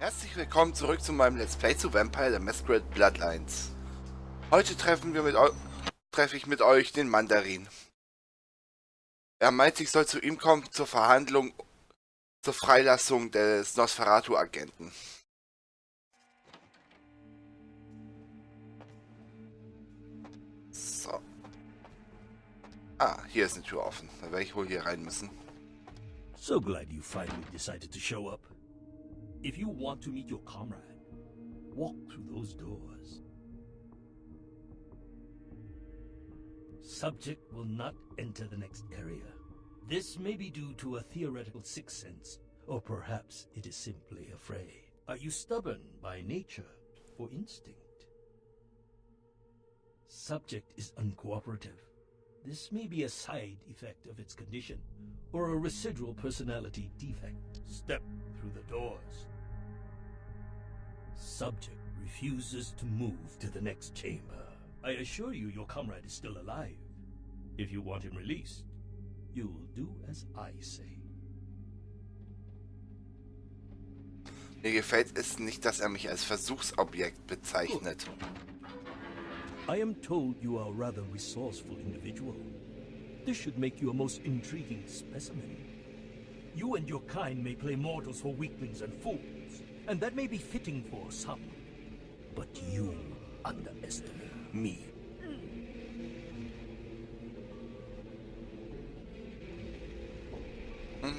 Herzlich willkommen zurück zu meinem Let's Play zu Vampire the Masquerade Bloodlines. Heute treffe ich mit euch den Mandarin. Er meint, ich soll zu ihm kommen zur Verhandlung zur Freilassung des Nosferatu-Agenten. So. Ah, hier ist eine Tür offen. Da werde ich wohl hier rein müssen. So glad you finally decided to show up. If you want to meet your comrade, walk through those doors. Subject will not enter the next area. This may be due to a theoretical sixth sense, or perhaps it is simply afraid. Are you stubborn by nature or instinct? Subject is uncooperative. This may be a side effect of its condition, or a residual personality defect. Step through the doors. Subject refuses to move to the next chamber. I assure you your comrade is still alive. If you want him released, you will do as I say. Mir gefällt es nicht, dass er mich als Versuchsobjekt bezeichnet. I am told you are a rather resourceful individual. This should make you a most intriguing specimen. You and your kind may play mortals for weaklings and fools, and that may be fitting for some. But you underestimate me.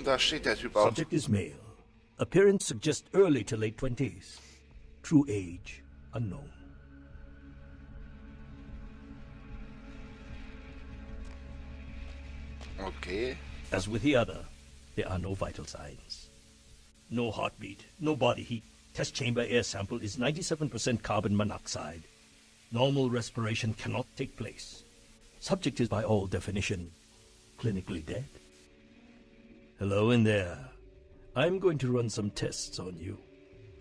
Da steht der Typ auch. Subject is male. Appearance suggests early to late 20s. True age unknown. Okay. As with the other, there are no vital signs. No heartbeat, no body heat. Test chamber air sample is 97% carbon monoxide. Normal respiration cannot take place. Subject is by all definition clinically dead. Hello in there. I'm going to run some tests on you.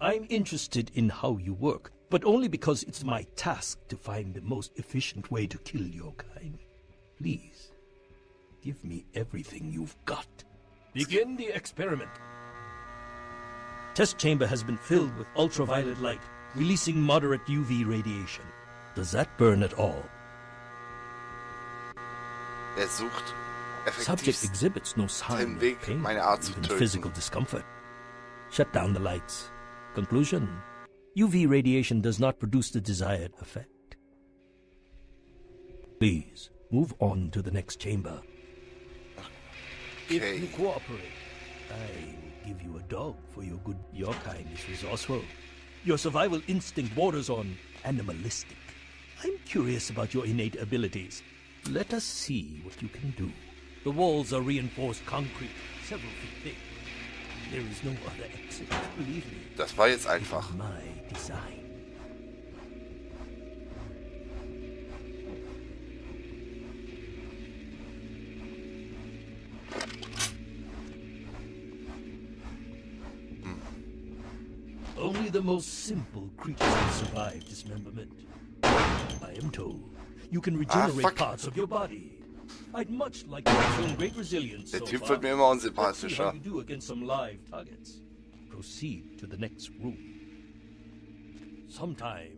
I'm interested in how you work, but only because it's my task to find the most efficient way to kill your kind. Please, give me everything you've got. Begin the experiment. Test chamber has been filled with ultraviolet light, releasing moderate UV radiation. Does that burn at all? Er sucht Subject effektiv exhibits no sign den of Weg, pain, meine Art zu even töten. physical discomfort. Shut down the lights. Conclusion: UV radiation does not produce the desired effect. Please, move on to the next chamber. Okay. If you cooperate, I will give you a dog for your good. Your kind is resourceful. Your survival instinct borders on animalistic. I'm curious about your innate abilities. Let us see what you can do. The walls are reinforced concrete, several feet thick. There is no other exit, believe me. Das war jetzt einfach. My design. Only the most simple creatures can survive dismemberment. I am told you can regenerate fuck. parts of your body. I'd much like to have shown great resilience Der so Typ far. wird mir immer Let's see how unsympathischer. you do against some live targets. Proceed to the next room. Sometimes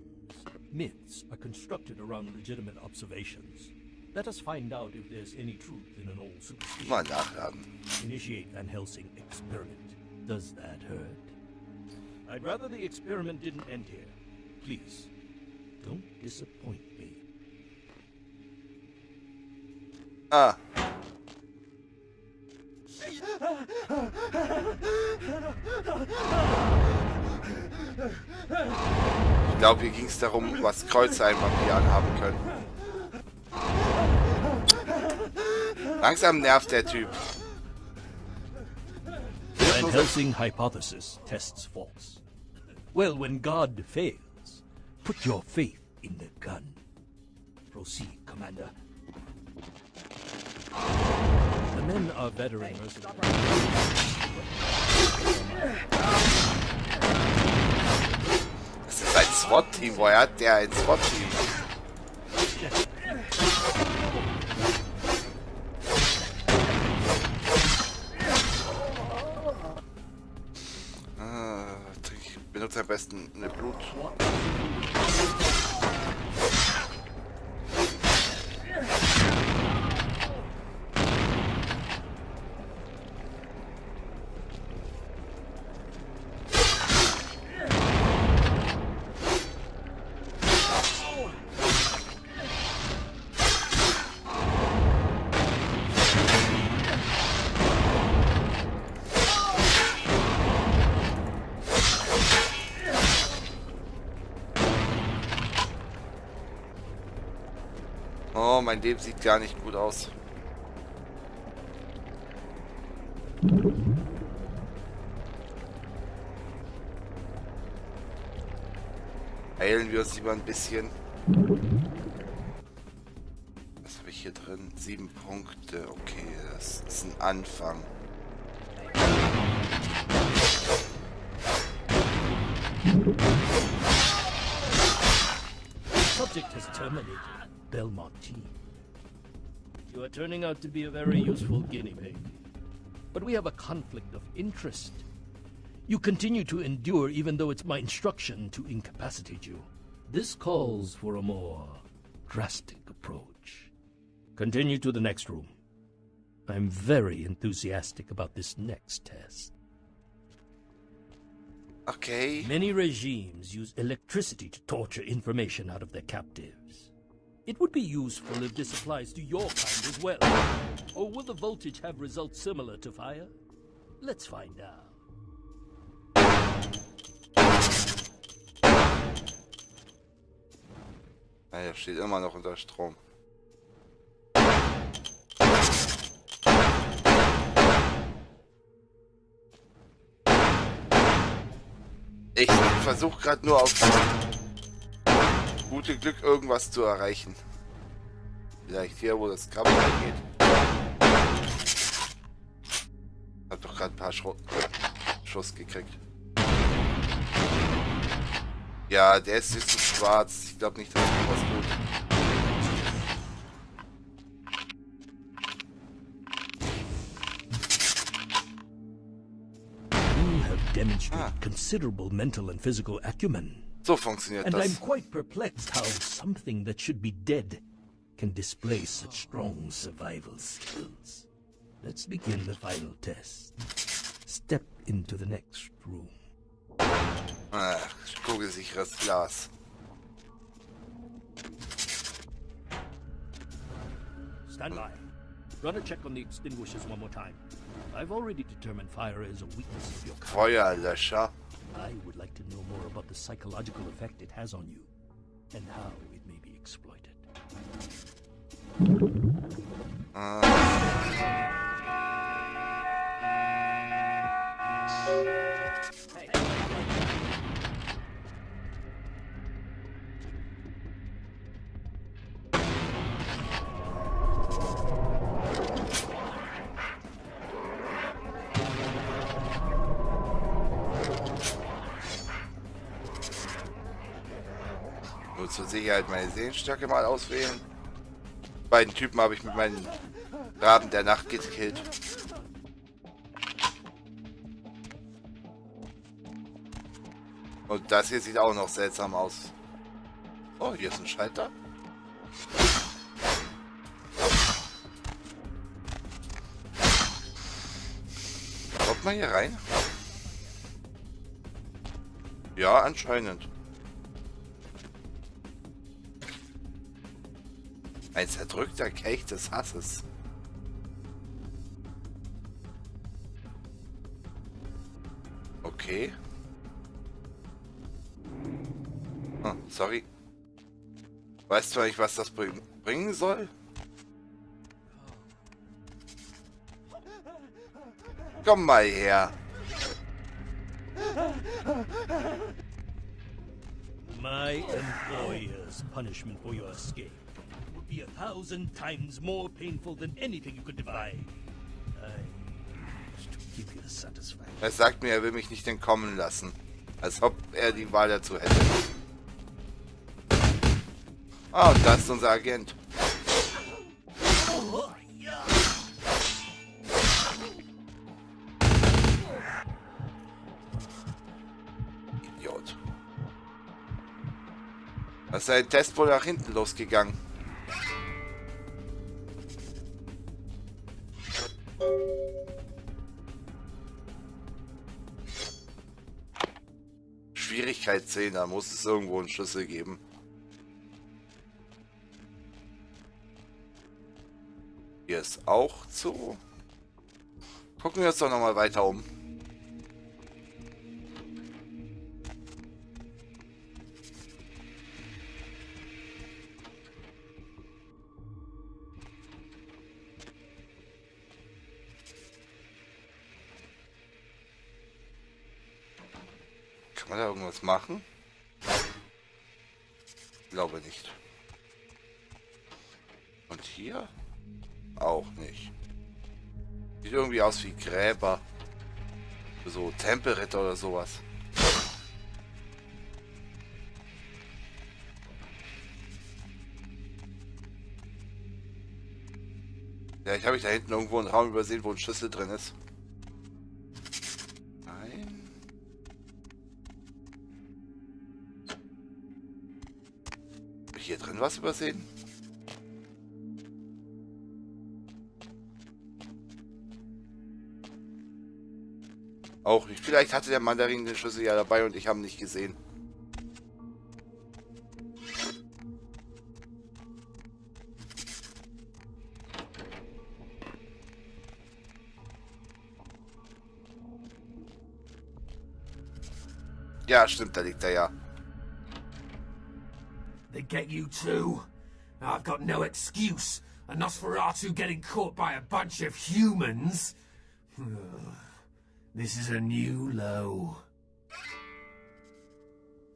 myths are constructed around legitimate observations. Let us find out if there's any truth in an old superstition. Mal nachladen. Initiate Van Helsing experiment. Does that hurt? I'd rather the experiment didn't end here. Please, don't disappoint me. Ah. Ich glaube, hier ging es darum, was Kreuze ein Vampir anhaben können. Langsam nervt der Typ. Van Helsing hypothesis tests false. Well, when God fails, put your faith in the gun. Proceed, Commander. The men are veteran mercenaries. Das ist ein SWAT-Team. Woher hat der ein SWAT-Team? Benutze am besten eine Blut. Oh, mein Leben sieht gar nicht gut aus. Heilen wir uns lieber ein bisschen. Was habe ich hier drin? 7 Punkte. Okay, das ist ein Anfang. Subject has terminated. Belmonte. You are turning out to be a very useful guinea pig. But we have a conflict of interest. You continue to endure even though it's my instruction to incapacitate you. This calls for a more drastic approach. Continue to the next room. I'm very enthusiastic about this next test. Okay. Many regimes use electricity to torture information out of their captives. It would be useful if this applies to your kind as well. Or will the voltage have results similar to fire? Let's find out. Er steht immer noch unter Strom. Ich versuche gerade nur auf gute Glück irgendwas zu erreichen. Vielleicht hier, wo das Kabel geht. Hab doch gerade ein paar Schuss gekriegt. Ja, der ist jetzt zu schwarz. Ich glaube nicht, dass er was tut. You have demonstrated considerable mental and physical acumen. So funktioniert And I'm das. quite perplexed how something that should be dead can display such strong survival skills. Let's begin the final test. Step into the next room. Ach, kugelsicheres Glas. Stand by. Run a check on the extinguishers one more time. I've already determined fire is a weakness of your kind. Feuerlöscher. I would like to know more about the psychological effect it has on you and how it may be exploited. Nur zur Sicherheit meine Sehenstöcke mal auswählen. Die beiden Typen habe ich mit meinen Raben der Nacht gekillt. Und das hier sieht auch noch seltsam aus. Oh, hier ist ein Schalter. Kommt man hier rein? Ja, anscheinend. Ein zerdrückter Kelch des Hasses. Okay. Oh, sorry. Weißt du eigentlich, was das bringen soll? Komm mal her. My employer's punishment for your escape would be 1,000 times more painful than anything you could devise. I wish to give you the satisfaction. Er sagt mir, er will mich nicht entkommen lassen. Als ob er die Wahl dazu hätte. Ah, und das ist unser Agent. Idiot. Da ist ein Test wohl nach hinten losgegangen. Schwierigkeit 10, da muss es irgendwo einen Schlüssel geben. Hier ist auch zu. Gucken wir uns doch nochmal weiter um. Kann man da irgendwas machen? Ich glaube nicht. Und hier? Auch nicht. Sieht irgendwie aus wie Gräber. So Tempelritter oder sowas. Vielleicht habe ich da hinten irgendwo einen Raum übersehen, wo ein Schlüssel drin ist. Nein. Habe ich hier drin was übersehen? Auch nicht. Vielleicht hatte der Mandarin den Schlüssel ja dabei und ich habe ihn nicht gesehen. Ja, stimmt, da liegt er ja. They get you too? I've got no excuse. A Nosferatu getting caught by a bunch of humans? This is a new low.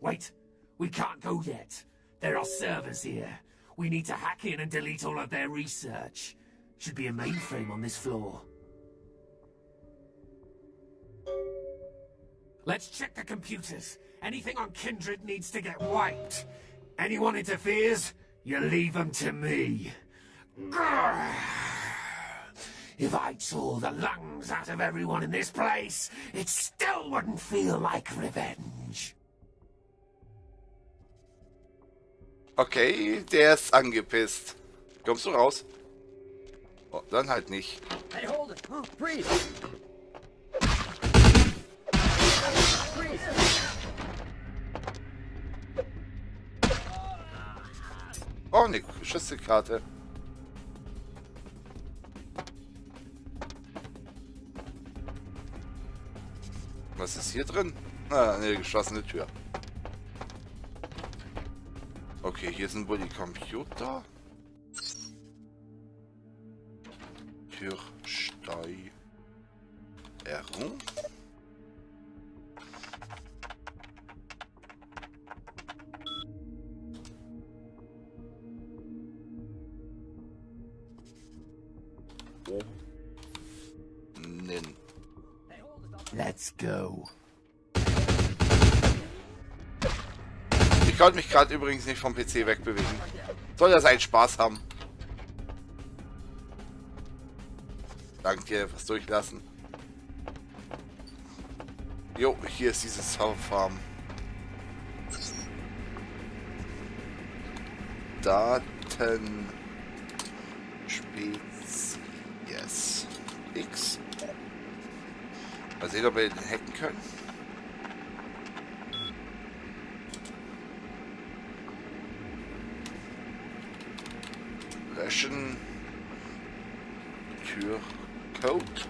Wait, we can't go yet. There are servers here. We need to hack in and delete all of their research. Should be a mainframe on this floor. Let's check the computers. Anything on Kindred needs to get wiped. Anyone interferes, you leave them to me. Grrr. If I tore the lungs out of everyone in this place, it still wouldn't feel like revenge. Okay, der ist angepisst. Kommst du raus? Oh, dann halt nicht. Hey, hold it! Freeze! Freeze! Oh, eine Schlüsselkarte. Was ist hier drin? Ah, eine geschlossene Tür. Okay, hier sind wohl die Computer. Türsteuerung. Nen. Let's go. Ich konnte mich gerade übrigens nicht vom PC wegbewegen. Soll er seinen Spaß haben. Dank dir fürs Durchlassen. Jo, hier ist diese Soundfarm. Daten Spezies X. Mal sehen, ob wir den hacken können. Löschen. Türcode.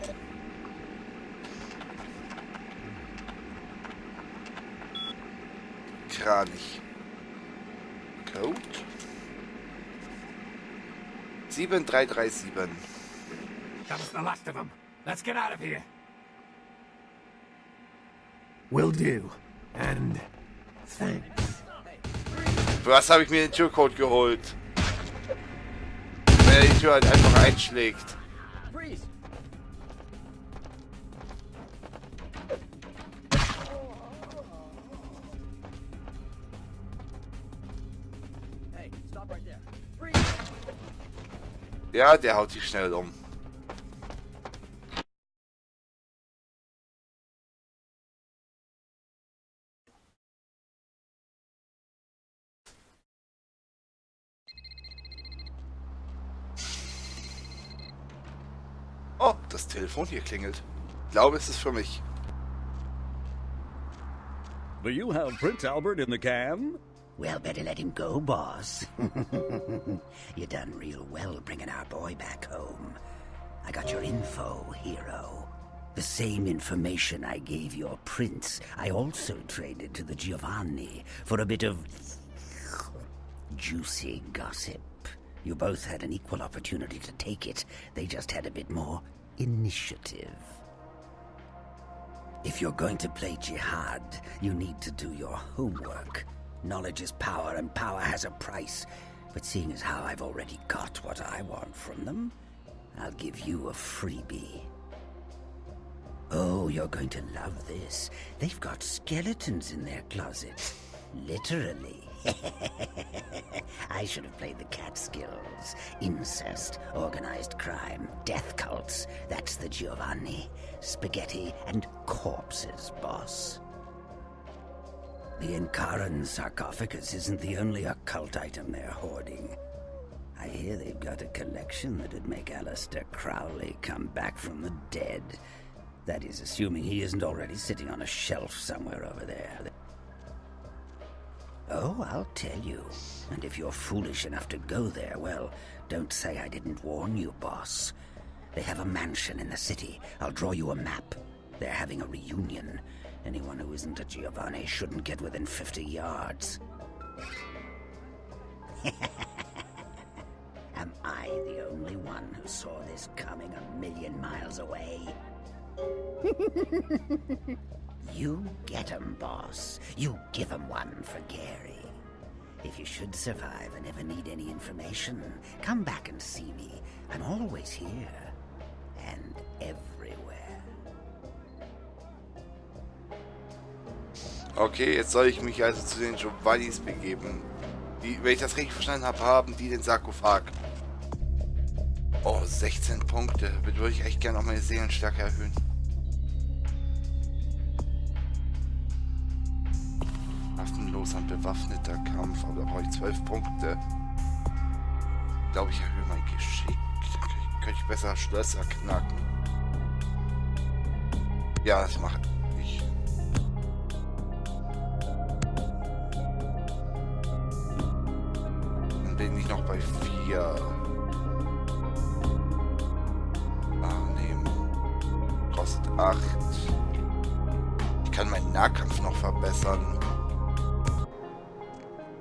Kranich. Code. 7337. That was the last of them. Let's get out of here. Will do. And thanks. Für was habe ich mir den Türcode geholt? Wenn er die Tür halt einfach einschlägt. Freeze! Hey, stop right there. Freeze! Ja, der haut sich schnell um. Oh, das Telefon hier klingelt. Ich glaube, es ist für mich. Do you have Prince Albert in the can? Well, better let him go, boss. You done real well bringing our boy back home. I got your info, hero. The same information I gave your prince, I also traded to the Giovanni for a bit of juicy gossip. You both had an equal opportunity to take it. They just had a bit more initiative. If you're going to play jihad, you need to do your homework. Knowledge is power, and power has a price. But seeing as how I've already got what I want from them, I'll give you a freebie. Oh, you're going to love this. They've got skeletons in their closet. Literally. I should have played the cat skills. Incest, organized crime, death cults. That's the Giovanni. Spaghetti and corpses, boss. The Inkaran sarcophagus isn't the only occult item they're hoarding. I hear they've got a collection that'd make Aleister Crowley come back from the dead. That is, assuming he isn't already sitting on a shelf somewhere over there. Oh, I'll tell you. And if you're foolish enough to go there, well, don't say I didn't warn you, boss. They have a mansion in the city. I'll draw you a map. They're having a reunion. Anyone who isn't a Giovanni shouldn't get within 50 yards. Am I the only one who saw this coming 1,000,000 miles away? You get 'em, boss. You give 'em one for Gary. If you should survive and ever need any information, come back and see me. I'm always here. And everywhere. Okay, jetzt soll ich mich also zu den Giovannis begeben. Die, wenn ich das richtig verstanden habe, haben die den Sarkophag. Oh, 16 Punkte. Damit würde ich echt gerne noch meine Seelenstärke erhöhen. Waffenlos und bewaffneter Kampf, aber da brauche ich 12 Punkte. Ich glaube, ich erhöhe mein Geschick. Dann könnte ich besser Schlösser knacken. Ja, das mache ich. Dann bin ich noch bei 4. Annehmen. Kostet 8. Ich kann meinen Nahkampf noch verbessern.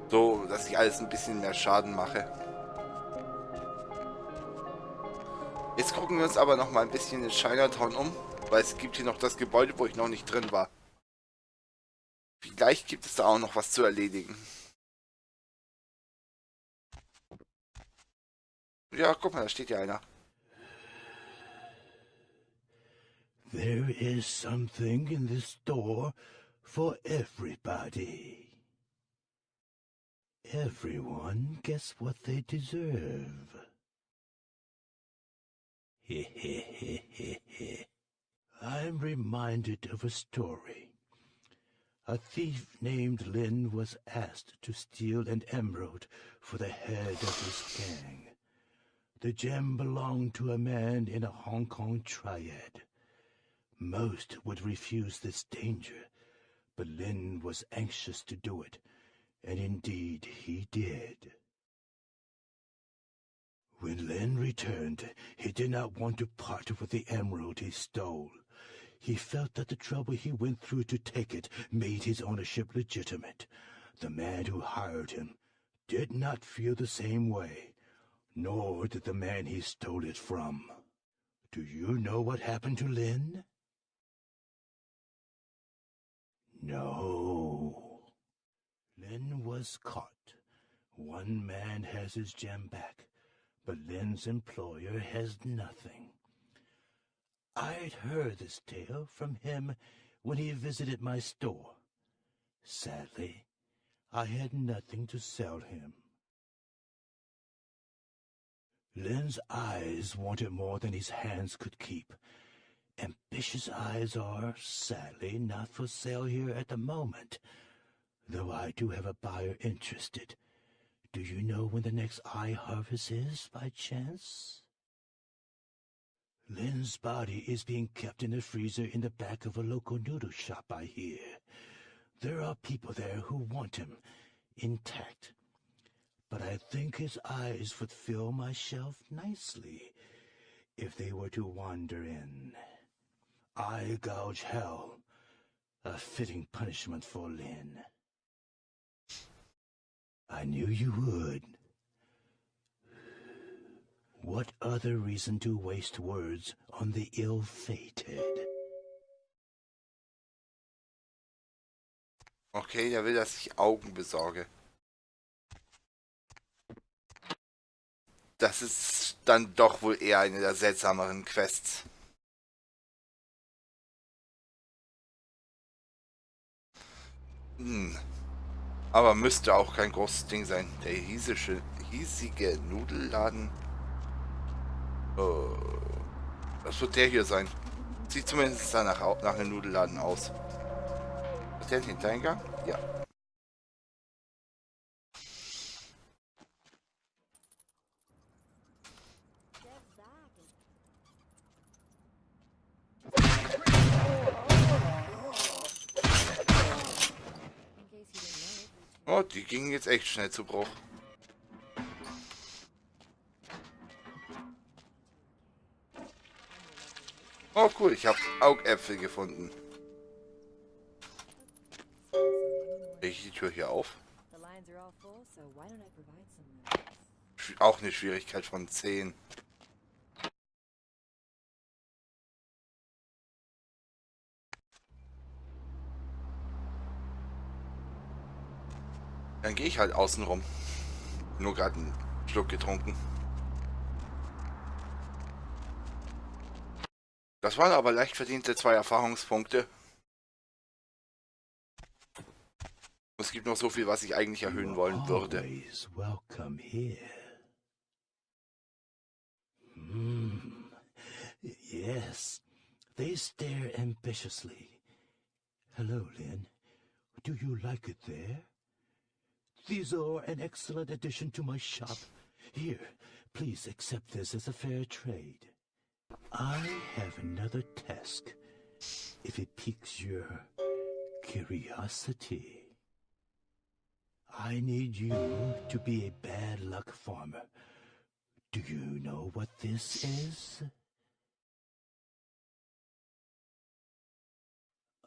So, dass ich alles ein bisschen mehr Schaden mache. Jetzt gucken wir uns aber noch mal ein bisschen in Chinatown um, weil es gibt hier noch das Gebäude, wo ich noch nicht drin war. Vielleicht gibt es da auch noch was zu erledigen. Ja, guck mal, da steht ja einer. There is something in this store for everybody. Everyone gets what they deserve. I'm reminded of a story. A thief named Lin was asked to steal an emerald for the head of his gang. The gem belonged to a man in a Hong Kong triad. Most would refuse this danger, but Lin was anxious to do it, and indeed he did. When Lin returned, he did not want to part with the emerald he stole. He felt that the trouble he went through to take it made his ownership legitimate. The man who hired him did not feel the same way, nor did the man he stole it from. Do you know what happened to Lin? No. Lin was caught. One man has his gem back, but Lin's employer has nothing. I'd heard this tale from him when he visited my store. Sadly, I had nothing to sell him. Lin's eyes wanted more than his hands could keep. Ambitious eyes are, sadly, not for sale here at the moment, though I do have a buyer interested. Do you know when the next eye harvest is, by chance? Lynn's body is being kept in a freezer in the back of a local noodle shop, I hear. There are people there who want him intact. But I think his eyes would fill my shelf nicely if they were to wander in. Eye gouge hell. A fitting punishment for Lynn. I knew you would. What other reason to waste words on the ill-fated? Okay, der will, dass ich Augen besorge. Das ist dann doch wohl eher eine der seltsameren Quests. Aber müsste auch kein großes Ding sein. Der hiesige Nudelladen. Das wird der hier sein. Sieht zumindest danach nach einem Nudelladen aus. Ist der ein Hintereingang? Ja. Oh, die gingen jetzt echt schnell zu Bruch. Oh cool, ich habe Augäpfel gefunden. Kriege ich die Tür hier auf? Auch eine Schwierigkeit von 10. Dann gehe ich halt außen rum. Nur gerade einen Schluck getrunken. Das waren aber leicht verdiente 2 Erfahrungspunkte. Es gibt noch so viel, was ich eigentlich erhöhen wollen würde. Always welcome here. Yes, they stare ambitiously. Hello, Lynn. Do you like it there? These are an excellent addition to my shop. Here, please accept this as a fair trade. I have another task, if it piques your curiosity. I need you to be a bad luck farmer. Do you know what this is?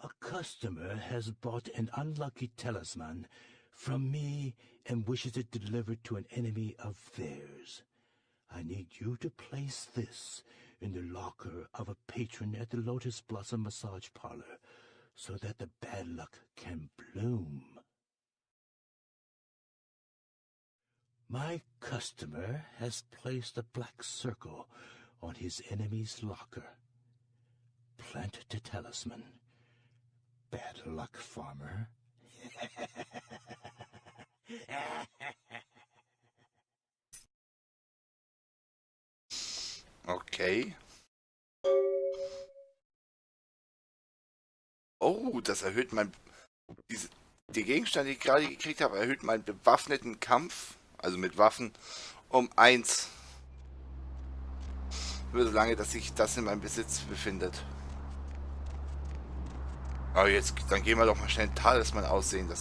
A customer has bought an unlucky talisman from me and wishes it delivered to an enemy of theirs. I need you to place this in the locker of a patron at the Lotus Blossom Massage Parlor so that the bad luck can bloom. My customer has placed a black circle on his enemy's locker. Plant the talisman. Bad luck, farmer. Okay. Oh, das erhöht mein... Die Gegenstände, die ich gerade gekriegt habe, erhöht meinen bewaffneten Kampf, also mit Waffen, um 1. Für so lange, dass sich das in meinem Besitz befindet. Aber jetzt, dann gehen wir doch mal schnell ein Talisman aussehen.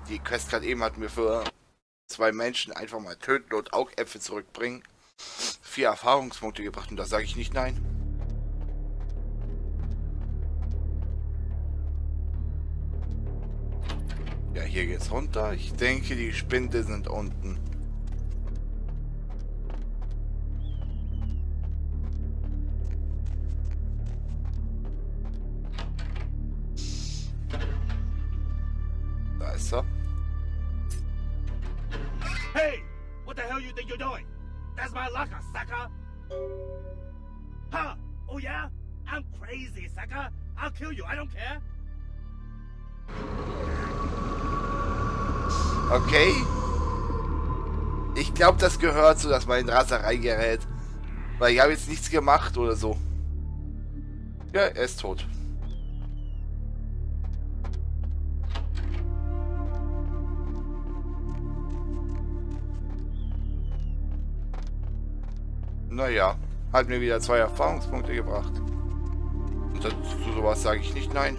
Die Quest gerade eben hat mir für 2 Menschen einfach mal töten und Augäpfel zurückbringen 4 Erfahrungspunkte gebracht und da sage ich nicht nein. Ja, hier geht's runter. Ich denke, die Spinde sind unten. Da ist er. Hey! What the hell you think you're doing? That's my locker, sucker! Huh? Oh yeah? I'm crazy, sucker! I'll kill you, I don't care! Okay. Ich glaube, das gehört so, dass mein Raserei gerät. Weil ich habe jetzt nichts gemacht oder so. Ja, er ist tot. Naja, Hat mir wieder 2 Erfahrungspunkte gebracht. Und zu sowas sage ich nicht nein.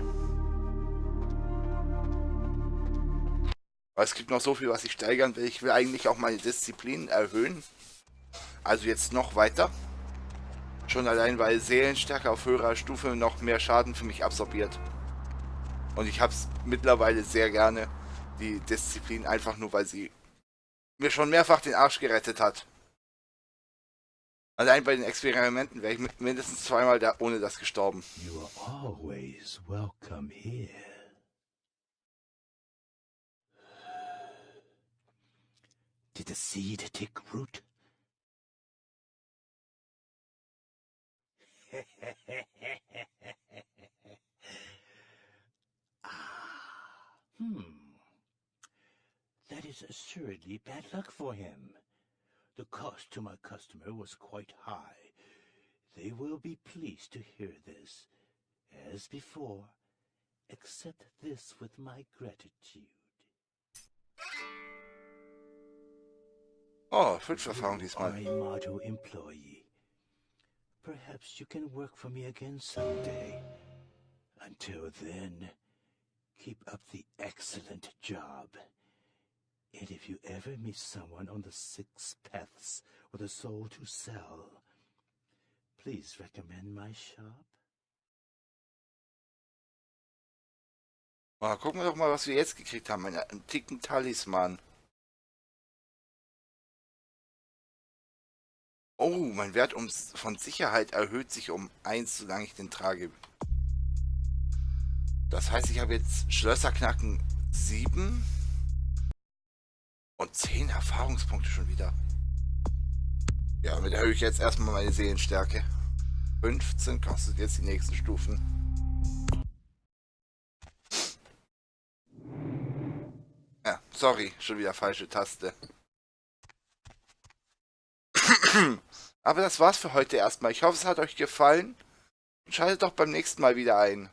Aber es gibt noch so viel, was ich steigern will. Ich will eigentlich auch meine Disziplin erhöhen. Also jetzt noch weiter. Schon allein, weil Seelenstärke auf höherer Stufe noch mehr Schaden für mich absorbiert. Und ich habe es mittlerweile sehr gerne, die Disziplin, einfach nur, weil sie mir schon mehrfach den Arsch gerettet hat. Allein bei den Experimenten wäre ich mindestens 2-mal da ohne das gestorben. You are always welcome here. Did the seed take root? That is assuredly bad luck for him. The cost to my customer was quite high. They will be pleased to hear this. As before, accept this with my gratitude. Oh, 5 Erfahrungen diesmal. You are a motto employee. Perhaps you can work for me again someday. Until then, keep up the excellent job. And if you ever meet someone on the 6 paths with a soul to sell, please recommend my shop. Oh, gucken wir doch mal, was wir jetzt gekriegt haben. Einen antiken Talisman. Oh, mein Wert von Sicherheit erhöht sich um 1, solange ich den trage. Das heißt, ich habe jetzt Schlösser knacken 7 und 10 Erfahrungspunkte schon wieder. Ja, damit erhöhe ich jetzt erstmal meine Seelenstärke. 15 kostet jetzt die nächsten Stufen. Ja, sorry, schon wieder falsche Taste. Aber das war's für heute erstmal. Ich hoffe, es hat euch gefallen. Und schaltet doch beim nächsten Mal wieder ein.